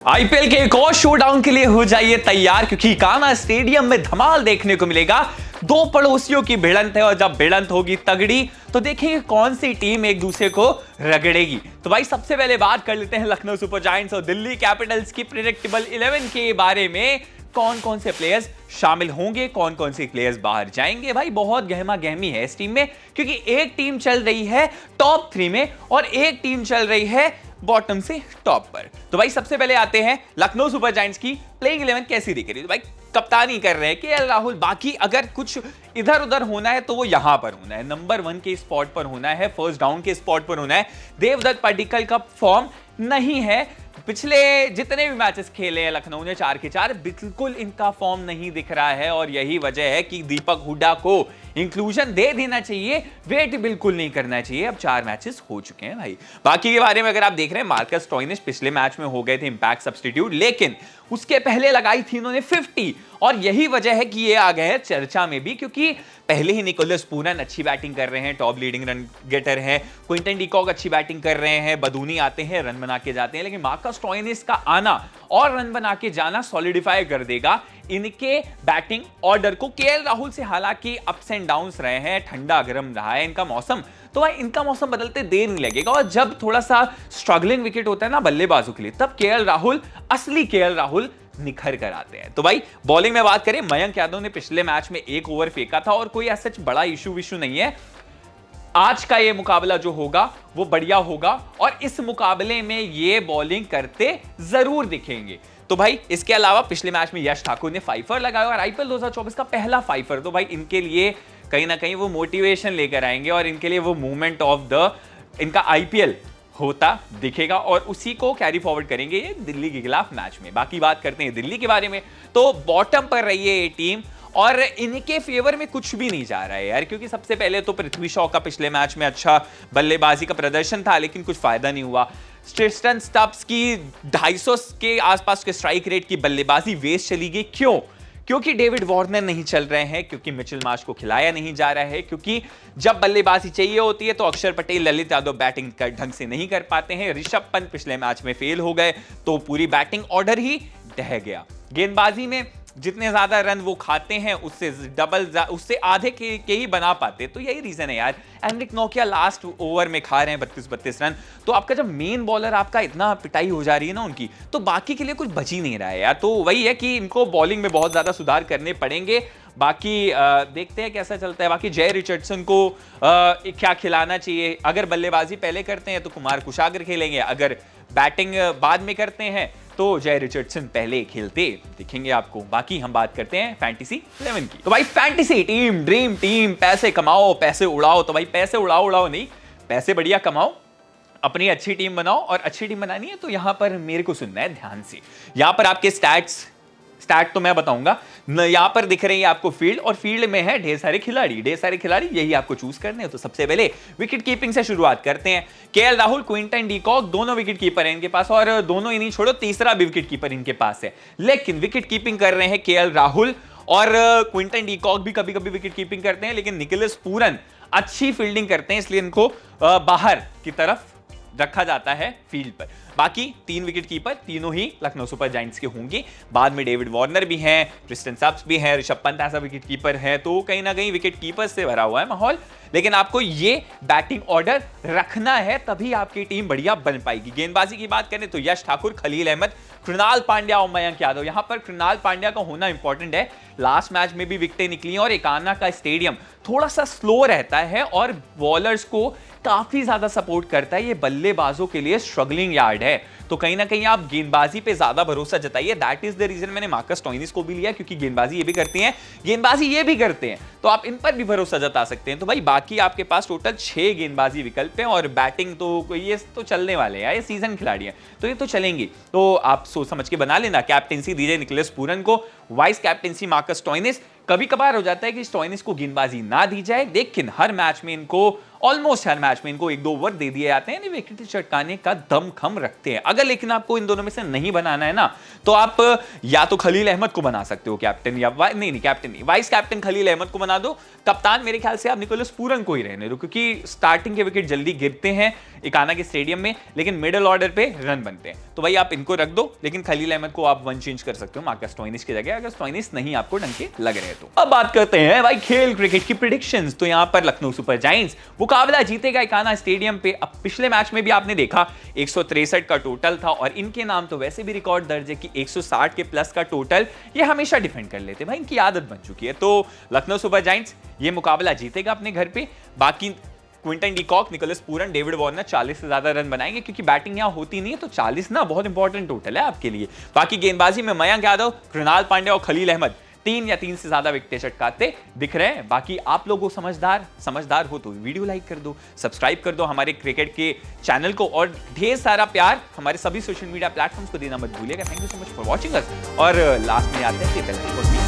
IPL के एक और शोडाउन के लिए हो जाइए तैयार, क्योंकि इकाना स्टेडियम में धमाल देखने को मिलेगा। दो पड़ोसियों की भिड़ंत है और जब भिड़ंत होगी तगड़ी तो देखेंगे कौन सी टीम एक दूसरे को रगड़ेगी। तो भाई सबसे पहले बात कर लेते हैं लखनऊ सुपर जायंट्स और दिल्ली कैपिटल्स की प्रेडिक्टेबल 11 के बारे में। कौन कौन से प्लेयर्स शामिल होंगे, कौन कौन से प्लेयर्स बाहर जाएंगे। भाई बहुत गहमा गहमी है इस टीम में, क्योंकि एक टीम चल रही है टॉप 3 में और एक टीम चल रही है बॉटम से टॉप पर। तो भाई सबसे पहले आते हैं लखनऊ सुपर जायंट्स की प्लेइंग 11 कैसी दिख रही है। तो भाई कप्तानी कर रहे हैं केएल राहुल। बाकी अगर कुछ इधर उधर होना है तो वो यहां पर होना है, नंबर 1 के स्पॉट पर होना है, फर्स्ट डाउन के स्पॉट पर होना है। देवदत्त पडिक्कल का फॉर्म नहीं है, पिछले जितने भी मैचेस खेले हैं लखनऊ ने 4 के 4 बिल्कुल इनका फॉर्म नहीं दिख रहा है और यही वजह है कि दीपक हुड्डा को इंक्लूजन दे देना चाहिए, वेट बिल्कुल नहीं करना चाहिए। अब 4 मैचेस हो चुके हैं भाई। बाकी के बारे में अगर आप देख रहे हैं, मार्कस स्टोइनिस पिछले मैच में हो गए थे इंपैक्ट सब्स्टिट्यूट, लेकिन उसके पहले लगाई थी इन्होंने 50 और यही वजह है कि ये आ गए हैं चर्चा में भी, क्योंकि पहले ही निकोलस पूरन अच्छी बैटिंग कर रहे हैं, टॉप लीडिंग रन गेटर हैं, क्विंटन डीकॉक अच्छी बैटिंग कर रहे हैं, बदूनी आते हैं, रन बना के जाते हैं। लेकिन मार्कस स्टोइनिस का आना और रन बना के जाना सॉलिडिफाई कर देगा इनके बैटिंग ऑर्डर को। केएल राहुल से हालांकि अप्स एंड डाउन्स रहे हैं, ठंडा गर्म रहा है इनका मौसम, तो भाई इनका मौसम बदलते देर नहीं लगेगा। और जब थोड़ा सा स्ट्रगलिंग विकेट होता है ना बल्लेबाजों के लिए, तब केएल राहुल, असली केएल राहुल निखर कर आते हैं। तो भाई बॉलिंग में बात करें, मयंक यादव ने पिछले मैच में 1 ओवर फेंका था और कोई ऐसा बड़ा इशू नहीं है। आज का ये मुकाबला जो होगा वो बढ़िया होगा और इस मुकाबले में ये बॉलिंग करते जरूर दिखेंगे। तो भाई इसके अलावा पिछले मैच में यश ठाकुर ने 5 लगाया और आईपीएल 2024 का पहला 5। तो भाई इनके लिए कहीं ना कहीं वो मोटिवेशन लेकर आएंगे और इनके लिए वो मूवमेंट ऑफ द इनका आईपीएल होता दिखेगा और उसी को कैरी फॉरवर्ड करेंगे ये दिल्ली के खिलाफ मैच में। बाकी बात करते हैं दिल्ली के बारे में, तो बॉटम पर रही है ये टीम और इनके फेवर में कुछ भी नहीं जा रहा है यार, क्योंकि सबसे पहले तो पृथ्वी शॉ का पिछले मैच में अच्छा बल्लेबाजी का प्रदर्शन था, लेकिन कुछ फायदा नहीं हुआ। ट्रिस्टन स्टब्स की 250 के आसपास के स्ट्राइक रेट की बल्लेबाजी वेस्ट चली गई। क्यों? क्योंकि डेविड वार्नर नहीं चल रहे हैं, क्योंकि मिचेल मार्श को खिलाया नहीं जा रहा है, क्योंकि जब बल्लेबाजी चाहिए होती है तो अक्षर पटेल, ललित यादव बैटिंग कर ढंग से नहीं कर पाते हैं। ऋषभ पंत पिछले मैच में फेल हो गए तो पूरी बैटिंग ऑर्डर ही ढह गया। गेंदबाजी में जितने ज्यादा रन वो खाते हैं उससे डबल, उससे आधे के ही बना पाते, तो यही रीजन है यार। एंड्रिक नोकिया लास्ट ओवर में खा रहे हैं 32 रन, तो आपका जब मेन बॉलर आपका इतना पिटाई हो जा रही है ना उनकी, तो बाकी के लिए कुछ बच ही नहीं रहा है यार। तो वही है कि इनको बॉलिंग में बहुत ज्यादा सुधार करने पड़ेंगे। बाकी देखते हैं कैसा चलता है। बाकी जय रिचर्डसन को क्या खिलाना चाहिए। अगर बल्लेबाजी पहले करते हैं तो कुमार कुशागर खेलेंगे, अगर बैटिंग बाद में करते हैं तो जय रिचर्डसन पहले खेलते दिखेंगे आपको। बाकी हम बात करते हैं फैंटेसी 11 की। तो भाई फैंटेसी टीम, ड्रीम टीम, पैसे कमाओ, पैसे उड़ाओ। तो भाई पैसे उड़ाओ नहीं, पैसे बढ़िया कमाओ, अपनी अच्छी टीम बनाओ। और अच्छी टीम बनानी है तो यहां पर मेरे को सुनना है ध्यान से। यहां पर आपके स्टैट तो मैं बताऊंगा, यहां पर दिख रही है आपको फील्ड, और फील्ड में है ढेर सारे खिलाड़ी, यही आपको चूज करने हैं। तो सबसे पहले विकेट कीपिंग से शुरुआत करते हैं। केएल राहुल, क्विंटन डीकॉक दोनों विकेट कीपर हैं इनके पास, और दोनों ही नहीं छोड़ो तीसरा भी विकेट कीपर इनके पास है। लेकिन विकेट कीपिंग कर रहे हैं केएल राहुल और क्विंटन डीकॉक भी कभी कभी विकेट कीपिंग करते हैं, लेकिन निकोलस पूरन अच्छी फील्डिंग करते हैं, इसलिए इनको बाहर की तरफ रखा जाता है फील्ड पर। बाकी 3 विकेट कीपर तीनों ही लखनऊ सुपर जायंट्स के होंगे। बाद में डेविड वार्नर भी हैं, ट्रिस्टन स्टब्स भी हैं, ऋषभ पंत ऐसा विकेट कीपर है, तो कहीं ना कहीं विकेट कीपर से भरा हुआ है माहौल। लेकिन आपको ये बैटिंग ऑर्डर रखना है, तभी आपकी टीम बढ़िया बन पाएगी। गेंदबाजी की बात करें तो यश ठाकुर, खलील अहमद, कृणाल पांड्या और मयंक यादव। यहां पर कृणाल पांड्या का होना इंपॉर्टेंट है। लास्ट मैच में भी विकेटें निकली और इकाना का स्टेडियम थोड़ा सा स्लो रहता है और बॉलर्स को काफी ज्यादा सपोर्ट करता है। ये बल्लेबाजों के लिए स्ट्रगलिंग यार्ड है, तो कहीं ना कहीं आप गेंदबाजी पे ज्यादा भरोसा जताइए। दैट इज द रीजन मैंने मार्कस स्टोइनिस को भी लिया, क्योंकि गेंदबाजी ये भी करती हैं, गेंदबाजी ये भी करते हैं, तो आप इन पर भी भरोसा जता सकते हैं। तो भाई बाकी आपके पास टोटल 6 गेंदबाजी विकल्प हैं और बैटिंग तो ये तो चलने वाले हैं, ये सीजन खिलाड़ी हैं तो ये तो चलेंगे। तो आप सोच समझ के बना लेना। कैप्टेंसी दीजिए निकोलस पूरन को, वाइस कैप्टेंसी मार्कस स्टोइनिस। कभी कभार हो जाता है कि स्टोइनिस को गेंदबाजी ना दी जाए, लेकिन हर मैच में इनको, ऑलमोस्ट हर मैच में इनको 1-2 ओवर दे दिए जाते हैं, विकेट चटकाने का दम खम रखते हैं। अगर लेकिन आपको इन दोनों में से नहीं बनाना है ना, तो आप या तो खलील अहमद को बना सकते हो कैप्टन, या नहीं कैप्टन नहीं, वाइस कैप्टन खलील अहमद को बना दो। कप्तान मेरे ख्याल से आप निकोलस पूरन को ही रहने दो, क्योंकि स्टार्टिंग के विकेट जल्दी गिरते हैं इकाना के स्टेडियम में, लेकिन मिडिल ऑर्डर पे रन बनते हैं। तो तो भाई आप इनको रख दो, लेकिन खलील अहमद को आप वन चेंज कर सकते हो मार्कस स्टोइनिस की जगह, अगर स्टोइनिस नहीं आपको ढंग के लग रहे तो। अब बात करते हैं भाई खेल क्रिकेट की प्रेडिक्शंस। तो यहां पर लखनऊ सुपर जायंट्स मुकाबला जीतेगा इकाना स्टेडियम पे। अब पिछले मैच में भी आपने देखा 163 का टोटल था, और इनके नाम तो वैसे भी रिकॉर्ड दर्ज है कि 160 के प्लस का टोटल ये हमेशा डिफेंड कर लेते भाई, इनकी आदत बन चुकी है। तो लखनऊ सुपर जायंट्स ये मुकाबला जीतेगा अपने घर पे। बाकी Quinton de Kock, Nicholas Pooran, David Warner 40 से ज्यादा रन बनाएंगे, क्योंकि बैटिंग यहां होती नहीं है, तो 40 ना बहुत इंपॉर्टेंट टोटल है आपके लिए। बाकी गेंदबाजी में मयंक यादव, कृणाल पांड्या और खलील अहमद 3 या 3 से ज्यादा विकेटें चटकाते दिख रहे हैं। बाकी आप लोगों समझदार हो तो वीडियो लाइक कर दो, सब्सक्राइब कर दो हमारे क्रिकेट के चैनल को, और ढेर सारा प्यार हमारे सभी सोशल मीडिया प्लेटफॉर्म्स को देना मत भूलिएगा। Thank you so much for watching us. और लास्ट में आते हैं